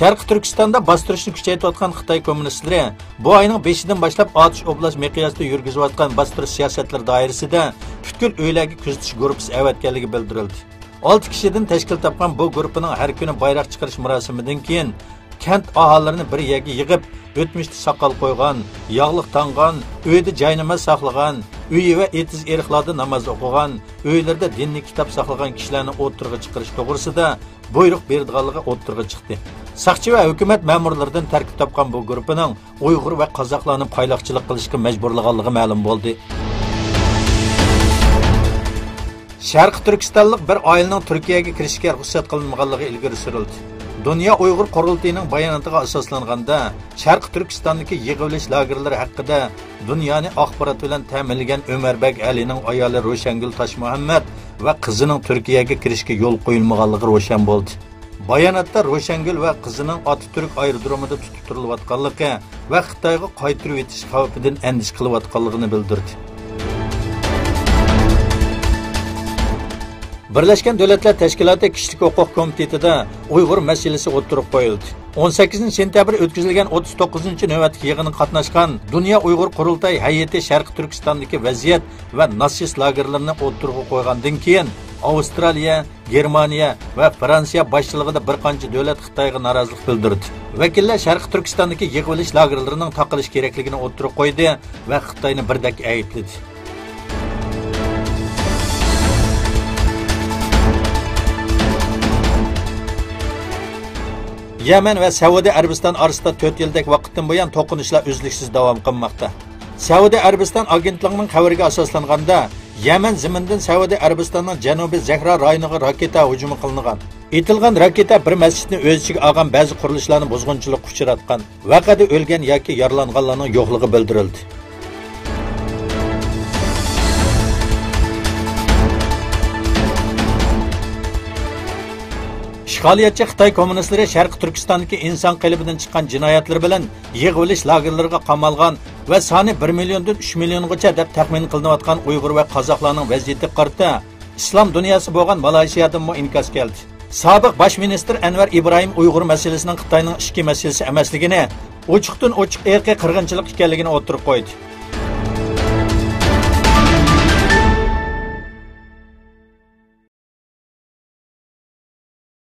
Sharqi Turkistonda bostirishni kuchaytirayotgan Xitoy kommunistlari bu oyning 5-dan boshlab Otish oblast miqyosida yurgizayotgan bostirish siyosatlari doirasida butkul uylarga kuzatish guruhi avatganligi bildirildi. 6 kishidan tashkil topgan bu guruhning har kuni bayroq chiqarish murosimidan keyin kent aholilarini bir yerga yig'ib, o'tmishda soqol qo'ygan, yog'liq tangan, uyda joynamaz saqlagan, uyi va etiz eriqlarda namoz o'qigan, uylarda dinni kitob saqlagan kishilarni o'tirg'i chiqarish to'g'risida buyruq berdiganligi o'tirg'i chiqdi. Saqchi va hukumat ma'murlaridan tarkib topgan bu guruhning Uyg'ur va qozoqlarni payloqchilik qilishga majburlaganligi ma'lum bo'ldi. Sharqi Turkistonlik bir oilaning Turkiyaga kirishga ruxsat qilinmaganligi ilgari surildi. Dünya Uyg'ur qurultiyining bayonotiga asoslanganda, Sharqi Turkistondagi yig'ilish lagerlari haqida dunyoni axborot bilan ta'minlagan Ömerbek Alining ayoli Ro'shangul Toshmuhammad va qizining Turkiyaga kirishga yo'l qo'yilmaganligi ro'shan bo'ldi. Bayonotda Ro'shangul va qizining Otaturk aerodromida tutib turilayotganligi va Xitoyga qaytirib o'tish xavfidan andish qilayotganligini bildirdi. Birleşken Devletler Teşkilatı Kişilik Hukuk Komitetida Uyg'ur masalasi o'tirib qo'yildi. 18 sentyabr o'tkazilgan 39 navbatdagi yig'inga qatnashgan Dünya Uyg'ur qurultay hay'ati Sharqi Turkistondagi vaziyat va natsist lagerlarini o'tirg'i qo'ygandan keyin Avstraliya, Germaniya va Fransiya boshchiligida bir qancha davlat Xitoyga norozilik bildirdi. Vakillar Sharqi Turkistondagi yig'ilish lagerlarining taqilish kerakligini o'tirib qo'ydi va Xitoyni birdek aybladi. Yemen ve Saudiya Arabiston orasida 4 yildek vaqtdan buyon to'qinishlar uzluksiz davom qilmoqda. Saudiya Arabiston agentligining xabariga asoslanganda, Yemen zimindan Saudiya Arabistonning janubiy Zahra rayoniga raketa hujumi qilingan. Etilgan raketa bir masjidni o'z ichiga olgan ba'zi qurilishlarni buzg'unchilikka uchratgan. Vaqada o'lgan yoki yaralanganlarning yo'qligi bildirildi. İşgaliyatçı Xitoy kommunistlari Sharqi Turkistondagi inson qalbidan chiqqan jinoyatlar bilan yig'ilish lagerlariga qamalgan va soni 1 milliondan 3 milliongacha deb taxmin qilinayotgan Uyg'ur va qozoqlarning vaziyati qarta islom dunyosi bo'lgan Malayziyadan mu inkas keldi. Sobiq bosh ministr Anvar Ibrohim Uyg'ur masalasining Xitoyning ichki masalasi emasligini, ochiqdan ochiq irqiy qirg'inchilik ekanligini o'tirib qo'ydi.